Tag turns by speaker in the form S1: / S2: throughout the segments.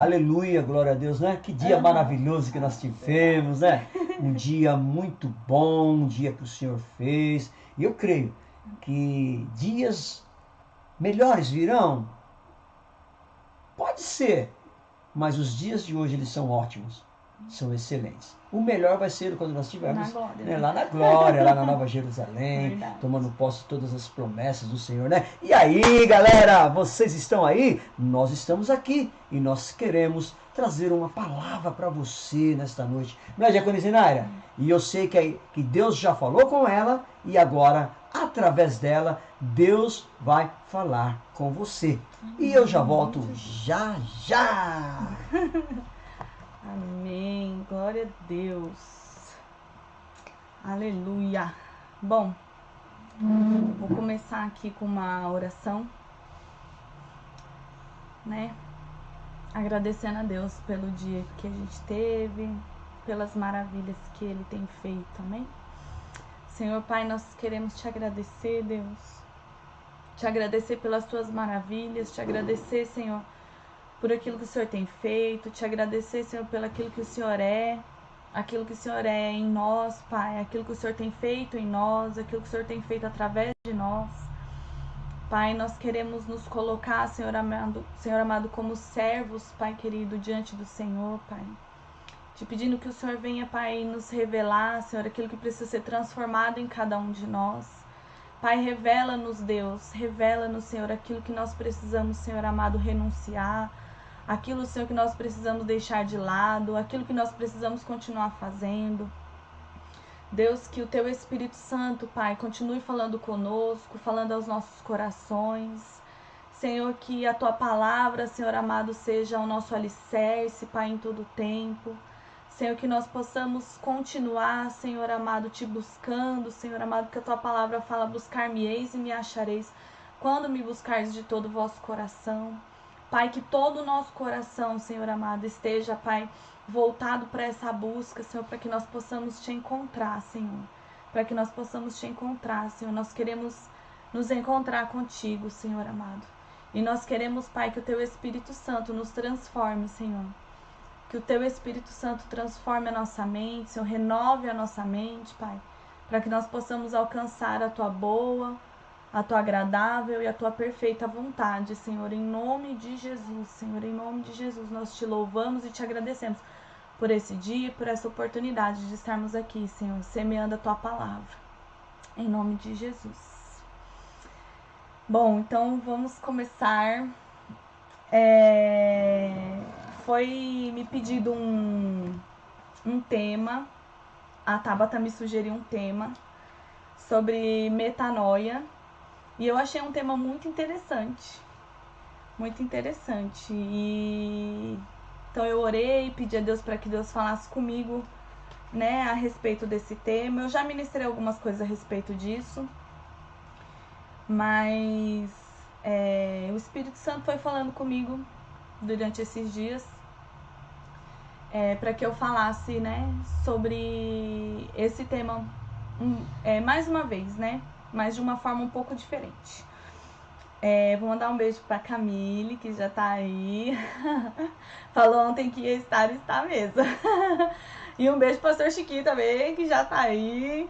S1: Aleluia, glória a Deus, né? Que dia maravilhoso que nós tivemos, né? Um dia muito bom, um dia que o Senhor fez. E eu creio que dias melhores virão. Pode ser, mas os dias de hoje eles são ótimos, são excelentes. O melhor vai ser quando nós estivermos lá na glória, lá na Nova Jerusalém,
S2: Verdade.
S1: tomando posse de todas as promessas do Senhor, né? E aí, galera, vocês estão aí? Nós estamos aqui e nós queremos trazer uma palavra para você nesta noite. Não é, Diaconisa Naira? E eu sei que Deus já falou com ela e agora, através dela, Deus vai falar com você. E eu já volto já já.
S2: Amém. Glória a Deus. Aleluia. Bom, vou começar aqui com uma oração, né? Agradecendo a Deus pelo dia que a gente teve, pelas maravilhas que Ele tem feito, amém? Senhor Pai, nós queremos te agradecer, Deus. Te agradecer pelas tuas maravilhas, te agradecer, Senhor, por aquilo que o Senhor tem feito, te agradecer, Senhor, pelo aquilo que o Senhor é, aquilo que o Senhor é em nós, Pai, aquilo que o Senhor tem feito em nós, aquilo que o Senhor tem feito através de nós. Pai, nós queremos nos colocar, Senhor amado, como servos, Pai querido, diante do Senhor, Pai. Te pedindo que o Senhor venha, Pai, nos revelar, Senhor, aquilo que precisa ser transformado em cada um de nós. Pai, revela-nos, Deus, revela-nos, Senhor, aquilo que nós precisamos, Senhor amado, renunciar, aquilo, Senhor, que nós precisamos deixar de lado, aquilo que nós precisamos continuar fazendo. Deus, que o Teu Espírito Santo, Pai, continue falando conosco, falando aos nossos corações. Senhor, que a Tua palavra, Senhor amado, seja o nosso alicerce, Pai, em todo o tempo. Senhor, que nós possamos continuar, Senhor amado, Te buscando, Senhor amado, que a Tua palavra fala, buscar-me-eis e me achareis, quando me buscares de todo o vosso coração. Pai, que todo o nosso coração, Senhor amado, esteja, Pai, voltado para essa busca, Senhor, para que nós possamos Te encontrar, Senhor. Para que nós possamos Te encontrar, Senhor. Nós queremos nos encontrar contigo, Senhor amado. E nós queremos, Pai, que o Teu Espírito Santo nos transforme, Senhor. Que o Teu Espírito Santo transforme a nossa mente, Senhor, renove a nossa mente, Pai, para que nós possamos alcançar a Tua boa, a Tua agradável e a Tua perfeita vontade, Senhor, em nome de Jesus, Senhor, em nome de Jesus, nós Te louvamos e Te agradecemos por esse dia, por essa oportunidade de estarmos aqui, Senhor, semeando a Tua palavra, em nome de Jesus. Bom, então vamos começar. Foi me pedido um tema, a Tabata me sugeriu um tema sobre metanoia, e eu achei um tema muito interessante, e então eu orei, pedi a Deus para que Deus falasse comigo, né, a respeito desse tema. Eu já ministrei algumas coisas a respeito disso, mas o Espírito Santo foi falando comigo durante esses dias, para que eu falasse, né, sobre esse tema mais uma vez, né, mas de uma forma um pouco diferente. Vou mandar um beijo pra Camille, que já tá aí. Falou ontem que ia estar e está mesmo. E um beijo pro pastor Chiquinho também, que já tá aí.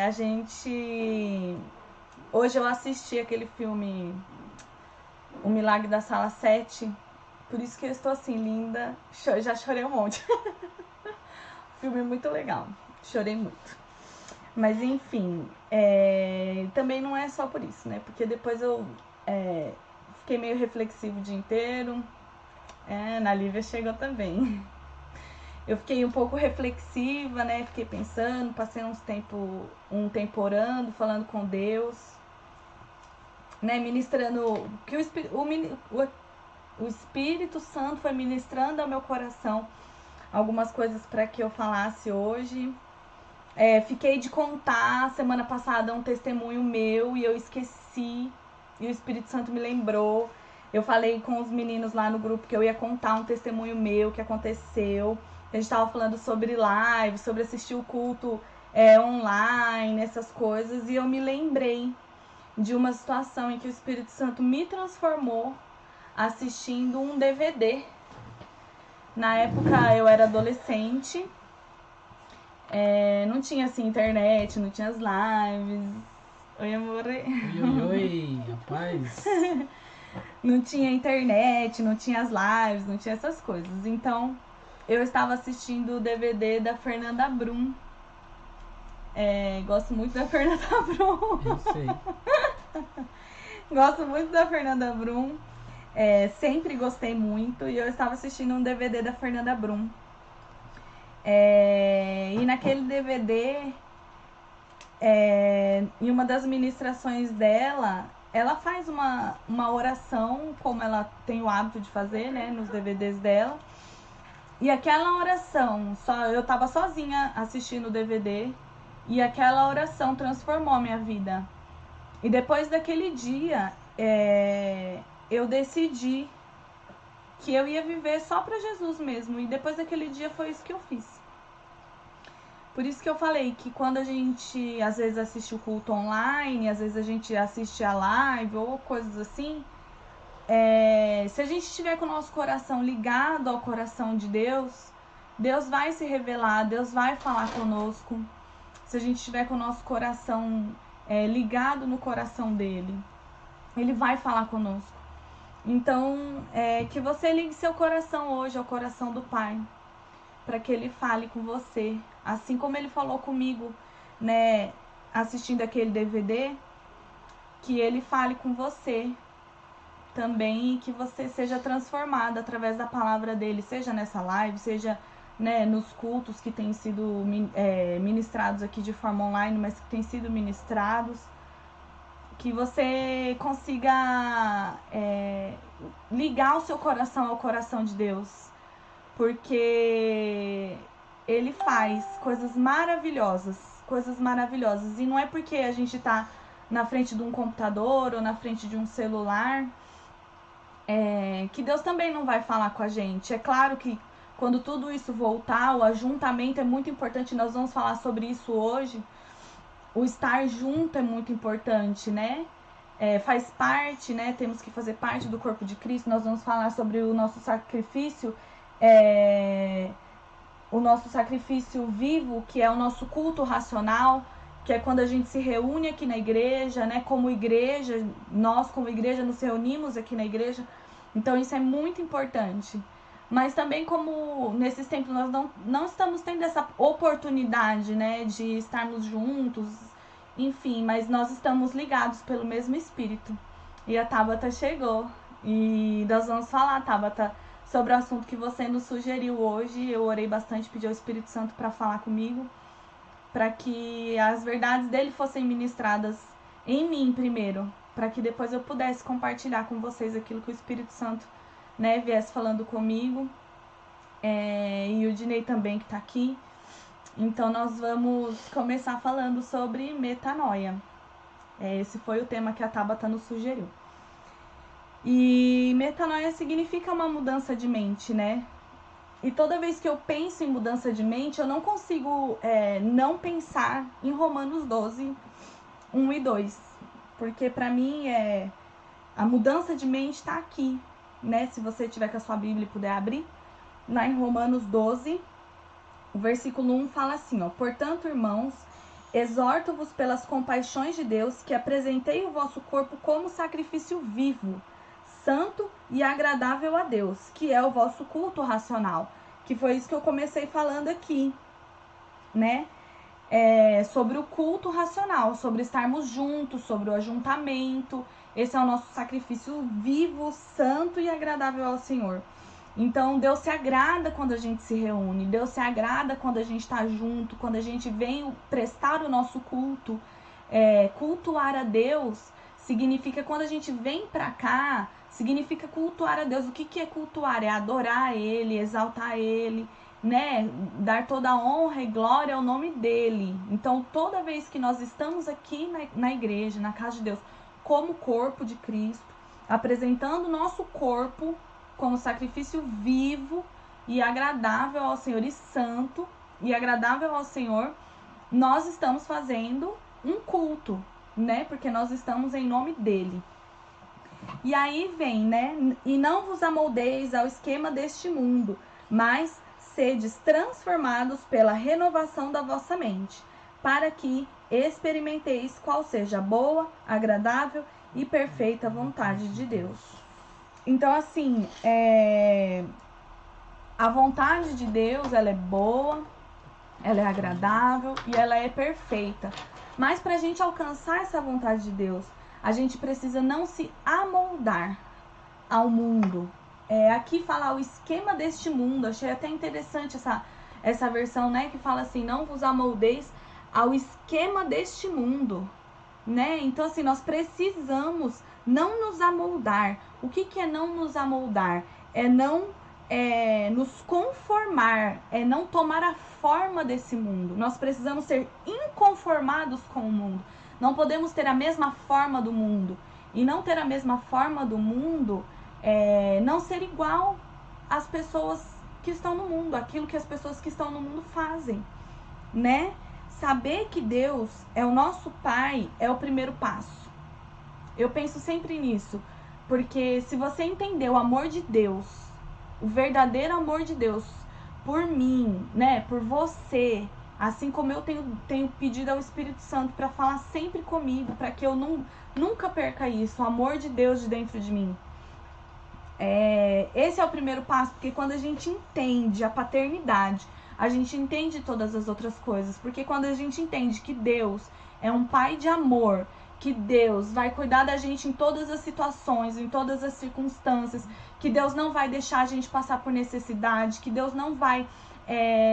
S2: A gente... Hoje eu assisti aquele filme O Milagre da Sala 7. Por isso que eu estou assim, linda. Já chorei um monte. Filme muito legal. Chorei muito. Mas enfim, também não é só por isso, né? Porque depois eu fiquei meio reflexivo o dia inteiro. Ana Lívia chegou também. Eu fiquei um pouco reflexiva, né? Fiquei pensando, passei um tempo orando, falando com Deus, né? Ministrando, que o Espírito Santo foi ministrando ao meu coração algumas coisas para que eu falasse hoje. Fiquei de contar semana passada um testemunho meu e eu esqueci, e o Espírito Santo me lembrou. Eu falei com os meninos lá no grupo que eu ia contar um testemunho meu que aconteceu. A gente estava falando sobre live, sobre assistir o culto online, essas coisas, e eu me lembrei de uma situação em que o Espírito Santo me transformou assistindo um DVD. Na época eu era adolescente, não tinha assim internet, não tinha as lives. Oi, amor.
S3: Oi, rapaz.
S2: Não tinha internet, não tinha as lives, não tinha essas coisas. Então, eu estava assistindo o DVD da Fernanda Brum. Gosto muito da Fernanda Brum.
S3: Eu sei.
S2: Gosto muito da Fernanda Brum. Sempre gostei muito. E eu estava assistindo um DVD da Fernanda Brum. E naquele DVD, em uma das ministrações dela, ela faz uma oração, como ela tem o hábito de fazer, né, nos DVDs dela. E aquela oração, eu tava sozinha assistindo o DVD, e aquela oração transformou a minha vida. E depois daquele dia, eu decidi que eu ia viver só para Jesus mesmo. E depois daquele dia foi isso que eu fiz. Por isso que eu falei que quando a gente às vezes assiste o culto online, às vezes a gente assiste a live ou coisas assim, se a gente estiver com o nosso coração ligado ao coração de Deus, Deus vai se revelar, Deus vai falar conosco. Se a gente estiver com o nosso coração ligado no coração dele, ele vai falar conosco. Então, que você ligue seu coração hoje ao coração do Pai, para que ele fale com você, assim como ele falou comigo, né, assistindo aquele DVD, que ele fale com você também e que você seja transformado através da palavra dele, seja nessa live, seja, né, nos cultos que têm sido ministrados aqui de forma online, mas que têm sido ministrados, que você consiga ligar o seu coração ao coração de Deus, porque ele faz coisas maravilhosas, e não é porque a gente está na frente de um computador ou na frente de um celular que Deus também não vai falar com a gente. É claro que quando tudo isso voltar, o ajuntamento é muito importante, nós vamos falar sobre isso hoje. O estar junto é muito importante, né? Faz parte, né? Temos que fazer parte do corpo de Cristo. Nós vamos falar sobre o nosso sacrifício, vivo, que é o nosso culto racional, que é quando a gente se reúne aqui na igreja, né? Como igreja, nós como igreja nos reunimos aqui na igreja. Então isso é muito importante. Mas também como nesses tempos nós não estamos tendo essa oportunidade, né, de estarmos juntos, enfim, mas nós estamos ligados pelo mesmo Espírito. E a Tabata chegou. E nós vamos falar, Tabata, sobre o assunto que você nos sugeriu hoje. Eu orei bastante, pedi ao Espírito Santo para falar comigo, para que as verdades dele fossem ministradas em mim primeiro, para que depois eu pudesse compartilhar com vocês aquilo que o Espírito Santo, né, viesse falando comigo, e o Dinei também que tá aqui. Então nós vamos começar falando sobre metanoia. Esse foi o tema que a Tabata nos sugeriu. E metanoia significa uma mudança de mente, né? E toda vez que eu penso em mudança de mente, eu não consigo não pensar em Romanos 12, 1 e 2. Porque pra mim a mudança de mente está aqui, né? Se você tiver com a sua Bíblia e puder abrir, lá em Romanos 12, o versículo 1 fala assim, ó: Portanto, irmãos, exorto-vos pelas compaixões de Deus que apresentei o vosso corpo como sacrifício vivo, santo e agradável a Deus, que é o vosso culto racional. Que foi isso que eu comecei falando aqui, né? Sobre o culto racional, sobre estarmos juntos, sobre o ajuntamento. Esse é o nosso sacrifício vivo, santo e agradável ao Senhor. Então, Deus se agrada quando a gente se reúne, Deus se agrada quando a gente está junto, quando a gente vem prestar o nosso culto. Cultuar a Deus significa, quando a gente vem para cá, significa cultuar a Deus. O que é cultuar? É adorar Ele, exaltar Ele, né? Dar toda a honra e glória ao nome dEle. Então, toda vez que nós estamos aqui na igreja, na casa de Deus, como corpo de Cristo, apresentando o nosso corpo como sacrifício vivo e agradável ao Senhor, e santo e agradável ao Senhor, nós estamos fazendo um culto, né? Porque nós estamos em nome dele. E aí vem, né? E não vos amoldeis ao esquema deste mundo, mas sedes transformados pela renovação da vossa mente, para que experimenteis qual seja a boa, agradável e perfeita vontade de Deus. Então, assim, a vontade de Deus, ela é boa, ela é agradável e ela é perfeita. Mas para a gente alcançar essa vontade de Deus, a gente precisa não se amoldar ao mundo. Aqui fala o esquema deste mundo. Achei até interessante essa versão, né? Que fala assim, não vos amoldeis ao esquema deste mundo, né? Então, assim, nós precisamos não nos amoldar. O que é não nos amoldar? É não nos conformar, é não tomar a forma desse mundo. Nós precisamos ser inconformados com o mundo. Não podemos ter a mesma forma do mundo. E não ter a mesma forma do mundo não ser igual às pessoas que estão no mundo, aquilo que as pessoas que estão no mundo fazem, né? Saber que Deus é o nosso Pai é o primeiro passo. Eu penso sempre nisso, porque se você entender o amor de Deus, o verdadeiro amor de Deus por mim, né, por você, assim como eu tenho pedido ao Espírito Santo para falar sempre comigo, para que eu nunca perca isso, o amor de Deus de dentro de mim. Esse é o primeiro passo, porque quando a gente entende a paternidade, a gente entende todas as outras coisas. Porque quando a gente entende que Deus é um pai de amor, que Deus vai cuidar da gente em todas as situações, em todas as circunstâncias, que Deus não vai deixar a gente passar por necessidade, que Deus não vai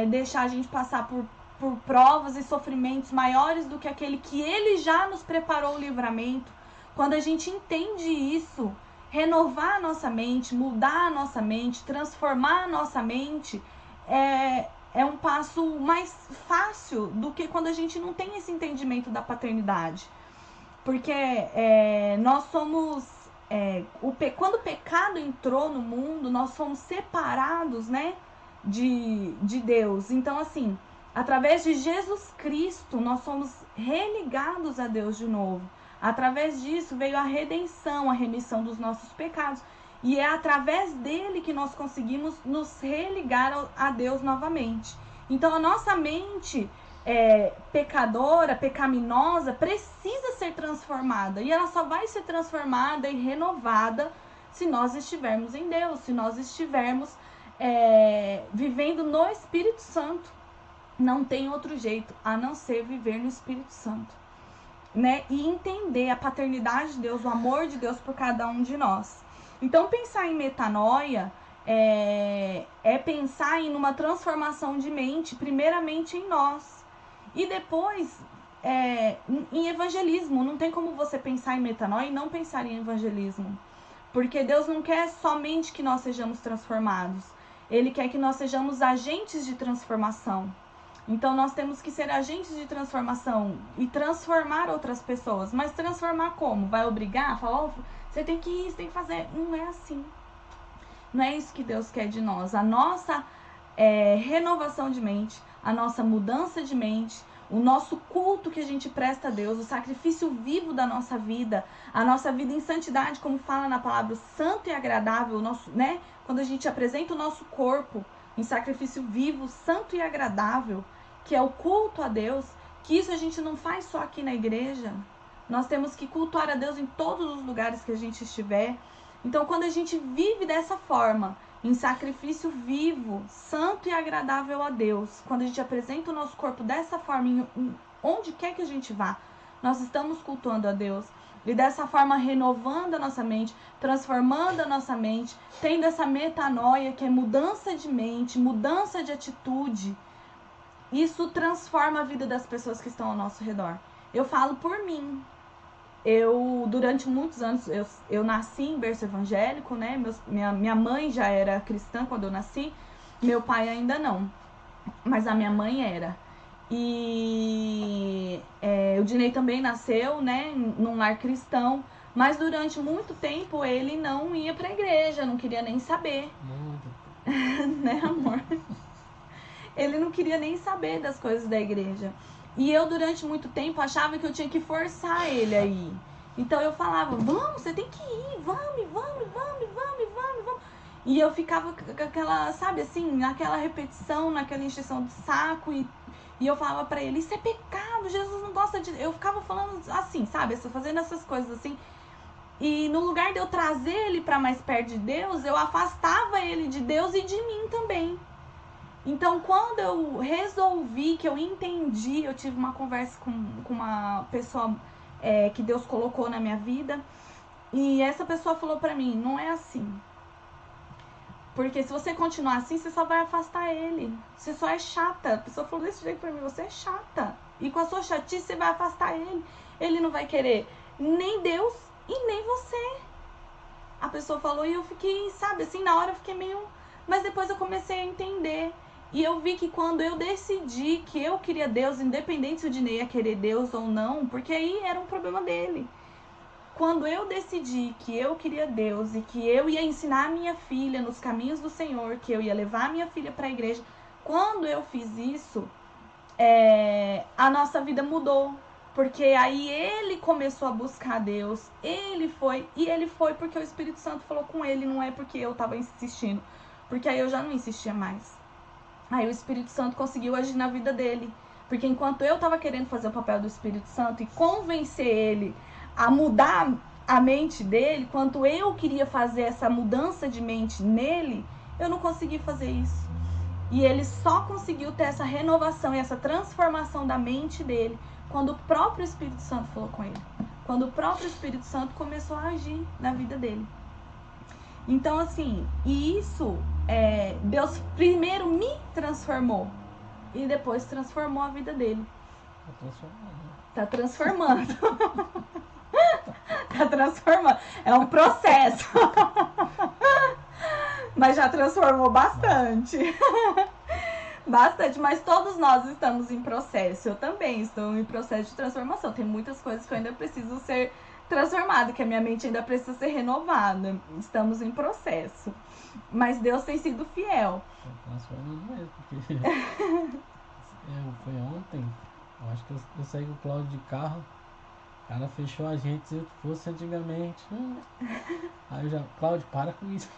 S2: deixar a gente passar por provas e sofrimentos maiores do que aquele que Ele já nos preparou o livramento. Quando a gente entende isso, renovar a nossa mente, mudar a nossa mente, transformar a nossa mente, é um passo mais fácil do que quando a gente não tem esse entendimento da paternidade. Porque nós somos... quando o pecado entrou no mundo, nós fomos separados, né, de Deus. Então, assim, através de Jesus Cristo, nós somos religados a Deus de novo. Através disso veio a redenção, a remissão dos nossos pecados. E é através dele que nós conseguimos nos religar a Deus novamente. Então a nossa mente pecadora, pecaminosa, precisa ser transformada. E ela só vai ser transformada e renovada se nós estivermos em Deus, se nós estivermos vivendo no Espírito Santo. Não tem outro jeito a não ser viver no Espírito Santo, né? E entender a paternidade de Deus, o amor de Deus por cada um de nós. Então, pensar em metanoia é pensar em uma transformação de mente, primeiramente em nós. E depois, em evangelismo. Não tem como você pensar em metanoia e não pensar em evangelismo. Porque Deus não quer somente que nós sejamos transformados. Ele quer que nós sejamos agentes de transformação. Então, nós temos que ser agentes de transformação e transformar outras pessoas. Mas transformar como? Vai obrigar? Falar, você tem que ir, você tem que fazer. Não é assim. Não é isso que Deus quer de nós. A nossa renovação de mente, a nossa mudança de mente, o nosso culto que a gente presta a Deus, o sacrifício vivo da nossa vida, a nossa vida em santidade, como fala na palavra, santo e agradável, né? Quando a gente apresenta o nosso corpo em sacrifício vivo, santo e agradável, que é o culto a Deus, que isso a gente não faz só aqui na igreja. Nós temos que cultuar a Deus em todos os lugares que a gente estiver. Então, quando a gente vive dessa forma, em sacrifício vivo, santo e agradável a Deus, quando a gente apresenta o nosso corpo dessa forma, em onde quer que a gente vá, nós estamos cultuando a Deus. E dessa forma, renovando a nossa mente, transformando a nossa mente, tendo essa metanoia, que é mudança de mente, mudança de atitude. Isso transforma a vida das pessoas que estão ao nosso redor. Eu falo por mim. Durante muitos anos, eu nasci em berço evangélico, né? Minha mãe já era cristã quando eu nasci, meu pai ainda não, mas a minha mãe era. E o Dinei também nasceu, né, num lar cristão, mas durante muito tempo ele não ia pra igreja, não queria nem saber. Né, amor? Ele não queria nem saber das coisas da igreja. E eu, durante muito tempo, achava que eu tinha que forçar ele a ir. Então eu falava, vamos, você tem que ir, vamos. E eu ficava com aquela, sabe assim, naquela repetição, naquela encheção de saco. E eu falava pra ele, isso é pecado, Jesus não gosta de... Eu ficava falando assim, sabe, fazendo essas coisas assim. E no lugar de eu trazer ele pra mais perto de Deus, eu afastava ele de Deus e de mim também. Então, quando eu resolvi, que eu entendi, eu tive uma conversa com uma pessoa que Deus colocou na minha vida, e essa pessoa falou pra mim, não é assim. Porque se você continuar assim, você só vai afastar ele. Você só é chata. A pessoa falou desse jeito pra mim, você é chata. E com a sua chatice, você vai afastar ele. Ele não vai querer nem Deus e nem você. A pessoa falou e eu fiquei, sabe, assim, na hora eu fiquei meio... Mas depois eu comecei a entender. E eu vi que quando eu decidi que eu queria Deus, independente se o Dinei ia querer Deus ou não, porque aí era um problema dele. Quando eu decidi que eu queria Deus e que eu ia ensinar a minha filha nos caminhos do Senhor, que eu ia levar a minha filha para a igreja, quando eu fiz isso, a nossa vida mudou. Porque aí ele começou a buscar Deus, ele foi porque o Espírito Santo falou com ele, não é porque eu estava insistindo. Porque aí eu já não insistia mais. Aí o Espírito Santo conseguiu agir na vida dele. Porque enquanto eu estava querendo fazer o papel do Espírito Santo e convencer ele a mudar a mente dele, quanto eu queria fazer essa mudança de mente nele, eu não consegui fazer isso. E ele só conseguiu ter essa renovação e essa transformação da mente dele quando o próprio Espírito Santo falou com ele. Quando o próprio Espírito Santo começou a agir na vida dele. Então, assim, e isso, Deus primeiro me transformou e depois transformou a vida dele. Tá transformando. Tá transformando. É um processo. Mas já transformou bastante. Bastante, mas todos nós estamos em processo. Eu também estou em processo de transformação. Tem muitas coisas que eu ainda preciso ser transformada, que a minha mente ainda precisa ser renovada. Estamos em processo. Mas Deus tem sido fiel.
S3: Transformando mesmo, porque foi ontem. Eu acho que eu saí com o Cláudio de carro. O cara fechou a gente, se eu fosse antigamente. Aí eu já, Cláudio, para com isso.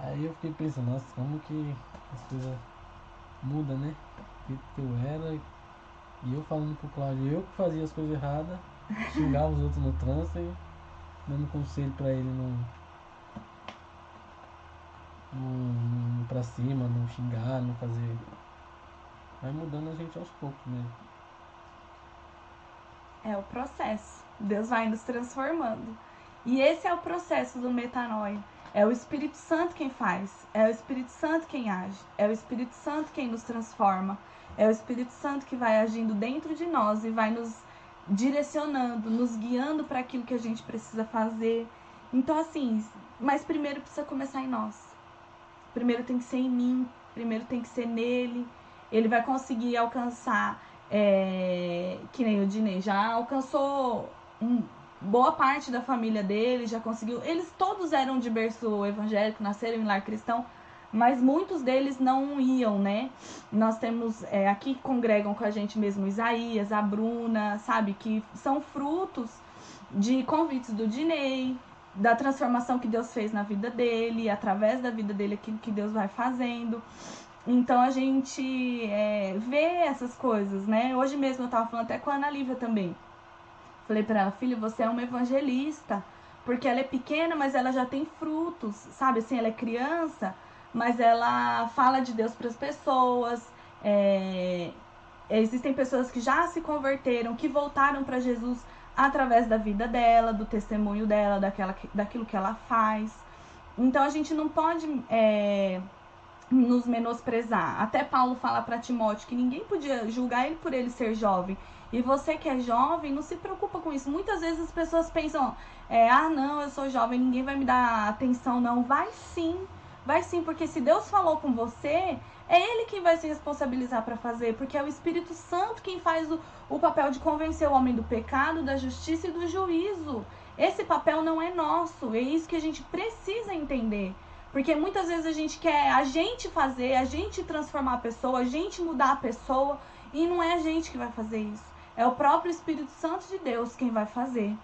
S3: Aí eu fiquei pensando, nossa, como que as coisas mudam, né? O que eu era, e eu falando pro Cláudio, eu que fazia as coisas erradas, xingava os outros no trânsito e dando conselho pra ele não pra cima, não xingar, não fazer. Vai mudando a gente aos poucos mesmo.
S2: É o processo. Deus vai nos transformando. E esse é o processo do metanoia. É o Espírito Santo quem faz. É o Espírito Santo quem age. É o Espírito Santo quem nos transforma. É o Espírito Santo que vai agindo dentro de nós e vai nos direcionando, nos guiando para aquilo que a gente precisa fazer. Então, assim, mas primeiro precisa começar em nós. Primeiro tem que ser em mim. Primeiro tem que ser nele. Ele vai conseguir alcançar, que nem o Dinei já alcançou boa parte da família dele, já conseguiu. Eles todos eram de berço evangélico, nasceram em lar cristão, mas muitos deles não iam, né? Nós temos aqui que congregam com a gente mesmo Isaías, a Bruna, sabe? Que são frutos de convites do Dinei, da transformação que Deus fez na vida dele, através da vida dele, aquilo que Deus vai fazendo. Então a gente vê essas coisas, né? Hoje mesmo eu tava falando até com a Ana Lívia também. Falei pra ela, filha, você é uma evangelista, porque ela é pequena, mas ela já tem frutos, sabe? Assim, ela é criança, mas ela fala de Deus para as pessoas. Existem pessoas que já se converteram, que voltaram para Jesus através da vida dela, do testemunho dela, daquilo que ela faz. Então a gente não pode nos menosprezar. Até Paulo fala para Timóteo que ninguém podia julgar ele por ele ser jovem. E você que é jovem, não se preocupa com isso. Muitas vezes as pessoas pensam, não, eu sou jovem, ninguém vai me dar atenção, não. Vai sim, porque se Deus falou com você, é Ele quem vai se responsabilizar para fazer, porque é o Espírito Santo quem faz o papel de convencer o homem do pecado, da justiça e do juízo. Esse papel não é nosso, é isso que a gente precisa entender. Porque muitas vezes a gente quer a gente fazer, a gente transformar a pessoa, a gente mudar a pessoa, E não é a gente que vai fazer isso. É o próprio Espírito Santo de Deus quem vai fazer,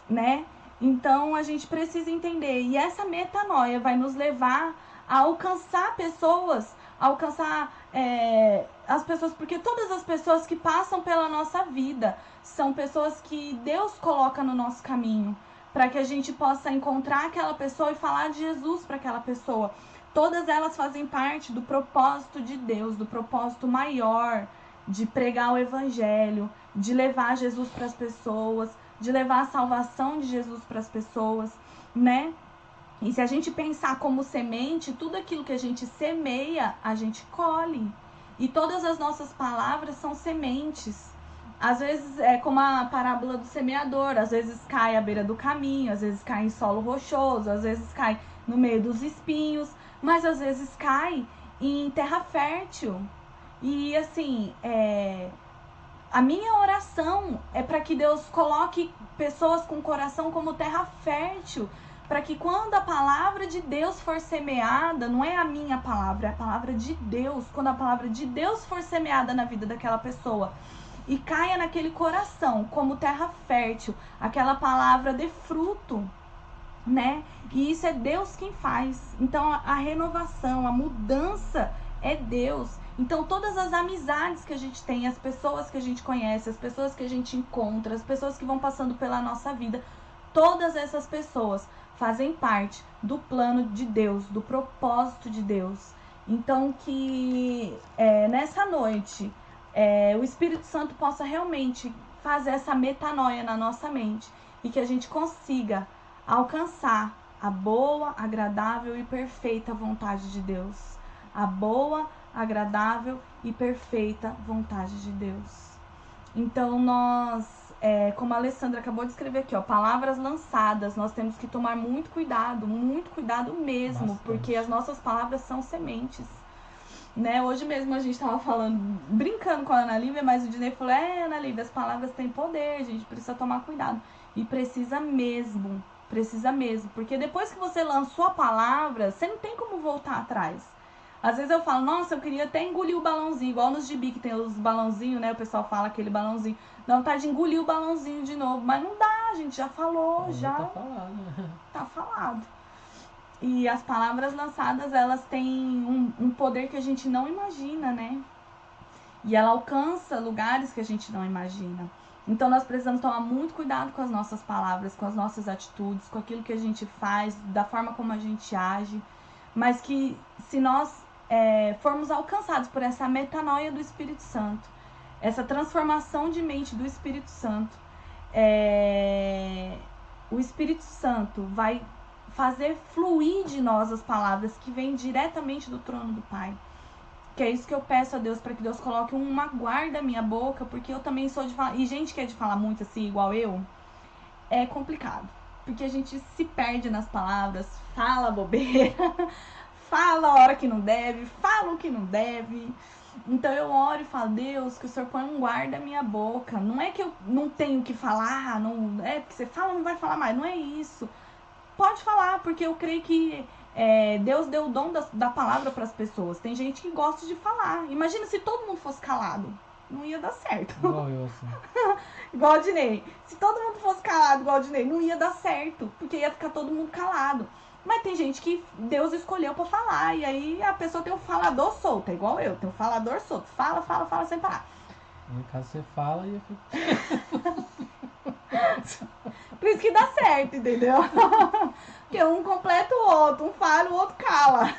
S2: né? Então a gente precisa entender. E essa metanoia vai nos levar a alcançar pessoas, as pessoas, porque todas as pessoas que passam pela nossa vida são pessoas que Deus coloca no nosso caminho, para que a gente possa encontrar aquela pessoa e falar de Jesus para aquela pessoa. Todas elas fazem parte do propósito de Deus, do propósito maior de pregar o evangelho, de levar Jesus para as pessoas, de levar a salvação de Jesus para as pessoas, né? E se a gente pensar como semente, tudo aquilo que a gente semeia, a gente colhe. E todas as nossas palavras são sementes. Às vezes é como a parábola do semeador, às vezes cai à beira do caminho, às vezes cai em solo rochoso, às vezes cai no meio dos espinhos, mas às vezes cai em terra fértil. E assim, a minha oração é para que Deus coloque pessoas com coração como terra fértil, para que quando a palavra de Deus for semeada, não é a minha palavra, é a palavra de Deus, quando a palavra de Deus for semeada na vida daquela pessoa e caia naquele coração como terra fértil, aquela palavra dê fruto, né? E isso é Deus quem faz. Então a renovação, a mudança é Deus. Então todas as amizades que a gente tem, as pessoas que a gente conhece, as pessoas que a gente encontra, as pessoas que vão passando pela nossa vida, todas essas pessoas fazem parte do plano de Deus, do propósito de Deus. Então que nessa noite o Espírito Santo possa realmente fazer essa metanoia na nossa mente e que a gente consiga alcançar a boa, agradável e perfeita vontade de Deus. A boa, agradável e perfeita vontade de Deus. Então nós, como a Alessandra acabou de escrever aqui, palavras lançadas, nós temos que tomar muito cuidado mesmo,
S3: Bastante.
S2: porque as nossas palavras são sementes, né? Hoje mesmo a gente estava falando, brincando com a Ana Lívia, mas o Dinei falou, Ana Lívia, as palavras têm poder, a gente precisa tomar cuidado. E precisa mesmo, porque depois que você lançou a palavra, você não tem como voltar atrás. Às vezes eu falo, nossa, eu queria até engolir o balãozinho, igual nos gibi que tem os balãozinhos, né? O pessoal fala aquele balãozinho. Dá vontade de engolir o balãozinho de novo, mas não dá, a gente já falou, já
S3: Tá falado.
S2: tá falado. E as palavras lançadas, elas têm um poder que a gente não imagina, né? E ela alcança lugares que a gente não imagina. Então nós precisamos tomar muito cuidado com as nossas palavras, com as nossas atitudes, com aquilo que a gente faz, da forma como a gente age. Mas que se nós formos alcançados por essa metanoia do Espírito Santo, essa transformação de mente do Espírito Santo, o Espírito Santo vai fazer fluir de nós as palavras que vêm diretamente do trono do Pai. Que é isso que eu peço a Deus, para que Deus coloque uma guarda na minha boca, porque eu também sou de falar. E gente que é de falar muito assim, igual eu, é complicado. Porque a gente se perde nas palavras, fala bobeira, fala a hora que não deve, fala o que não deve. Então eu oro e falo, Deus, que o Senhor põe um guarda na minha boca. Não é que eu não tenho que falar, não é porque você fala, não vai falar mais. Não é isso. Pode falar, porque eu creio que Deus deu o dom da palavra para as pessoas. Tem gente que gosta de falar. Imagina se todo mundo fosse calado. Não ia dar certo.
S3: Igual eu, assim.
S2: Igual o Dinei. Se todo mundo fosse calado igual o Dinei, não ia dar certo. Porque ia ficar todo mundo calado. Mas tem gente que Deus escolheu para falar. E aí a pessoa tem um falador solto. É igual eu, tem um falador solto. Fala, fala, fala sem parar.
S3: No caso você fala e eu fico...
S2: Por isso que dá certo, entendeu? Porque um completa o outro, um fala, o outro cala.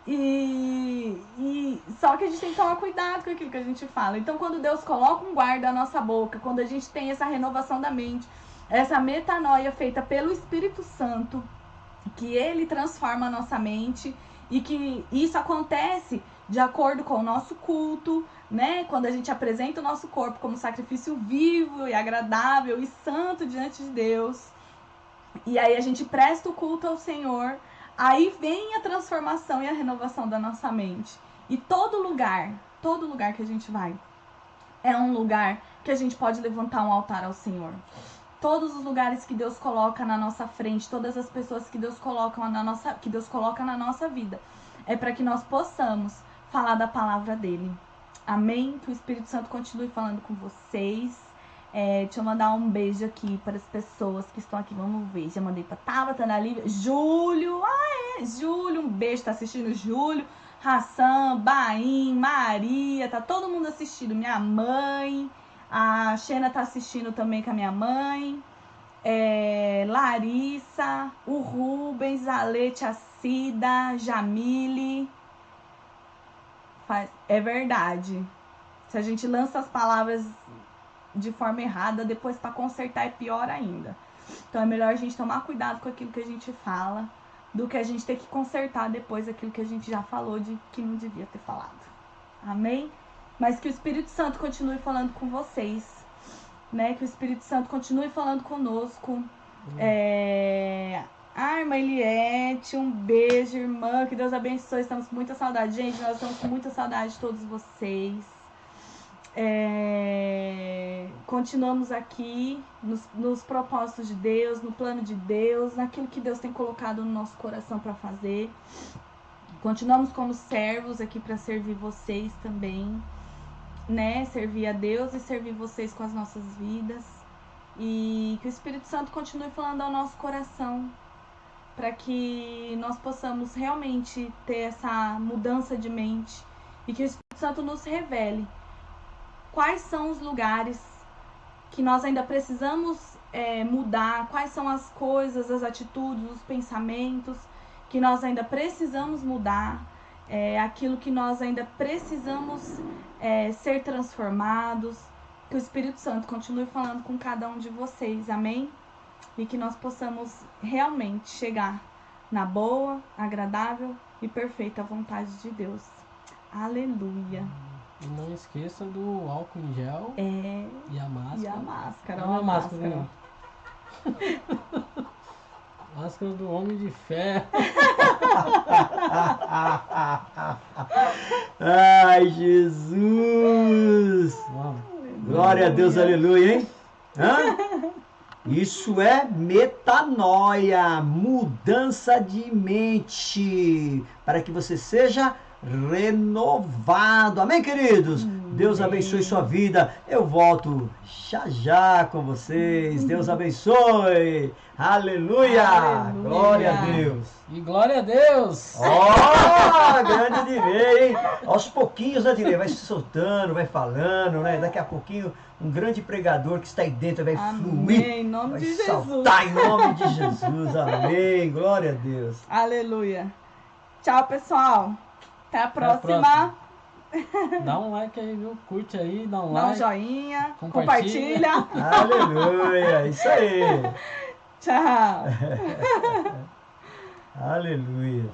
S2: E só que a gente tem que tomar cuidado com aquilo que a gente fala. Então, quando Deus coloca um guarda na nossa boca, quando a gente tem essa renovação da mente, essa metanoia feita pelo Espírito Santo, que ele transforma a nossa mente, e que isso acontece de acordo com o nosso culto, né? Quando a gente apresenta o nosso corpo como sacrifício vivo e agradável e santo diante de Deus, e aí a gente presta o culto ao Senhor, aí vem a transformação e a renovação da nossa mente. E todo lugar que a gente vai, é um lugar que a gente pode levantar um altar ao Senhor. Todos os lugares que Deus coloca na nossa frente, todas as pessoas que Deus coloca na nossa vida, é para que nós possamos falar da palavra dele. Amém? Que o Espírito Santo continue falando com vocês. Deixa eu mandar um beijo aqui para as pessoas que estão aqui. Vamos ver. Já mandei para Tabata, Ana Lívia, Júlio. Júlio, um beijo. Tá assistindo Júlio, Hassan, Baim, Maria. Tá todo mundo assistindo. Minha mãe. A Xena tá assistindo também com a minha mãe. Larissa, o Rubens, a Lete, a Cida, Jamile. É verdade. Se a gente lança as palavras de forma errada, depois para consertar é pior ainda. Então é melhor a gente tomar cuidado com aquilo que a gente fala, do que a gente ter que consertar depois aquilo que a gente já falou de que não devia ter falado. Amém? Mas que o Espírito Santo continue falando com vocês, né? Que o Espírito Santo continue falando conosco. Irmã Eliette, um beijo, irmã, que Deus abençoe. Estamos com muita saudade, gente. Nós estamos com muita saudade de todos vocês. Continuamos aqui nos propósitos de Deus, no plano de Deus, naquilo que Deus tem colocado no nosso coração para fazer. Continuamos como servos aqui para servir vocês também, né? Servir a Deus e servir vocês com as nossas vidas. E que o Espírito Santo continue falando ao nosso coração, para que nós possamos realmente ter essa mudança de mente e que o Espírito Santo nos revele quais são os lugares que nós ainda precisamos mudar, quais são as coisas, as atitudes, os pensamentos que nós ainda precisamos mudar, aquilo que nós ainda precisamos ser transformados. Que o Espírito Santo continue falando com cada um de vocês, amém? E que nós possamos realmente chegar na boa, agradável e perfeita vontade de Deus. Aleluia.
S3: E não esqueça do álcool em gel e a máscara.
S2: E a máscara.
S3: Não é máscara, não. Máscara do Homem de Ferro.
S1: Ai, Jesus! Glória a Deus, aleluia, hein? Isso é metanoia, mudança de mente, para que você seja renovado. Amém, queridos? Deus abençoe sua vida. Eu volto já com vocês. Deus abençoe. Aleluia.
S2: Aleluia.
S1: Glória a Deus.
S3: E glória a Deus.
S1: Grande Direi, hein? Aos pouquinhos, né, Direi? Vai se soltando, vai falando, né? Daqui a pouquinho, um grande pregador que está aí dentro vai fluir.
S2: Em nome
S1: Vai
S2: de Jesus.
S1: saltar em nome de Jesus. Amém. Glória a Deus.
S2: Aleluia. Tchau, pessoal. Até a próxima.
S3: Dá um like aí, viu? Curte aí, dá um
S2: Dá um
S3: like.
S2: joinha.
S3: Compartilha.
S1: Aleluia. Isso aí.
S2: Tchau.
S1: Aleluia.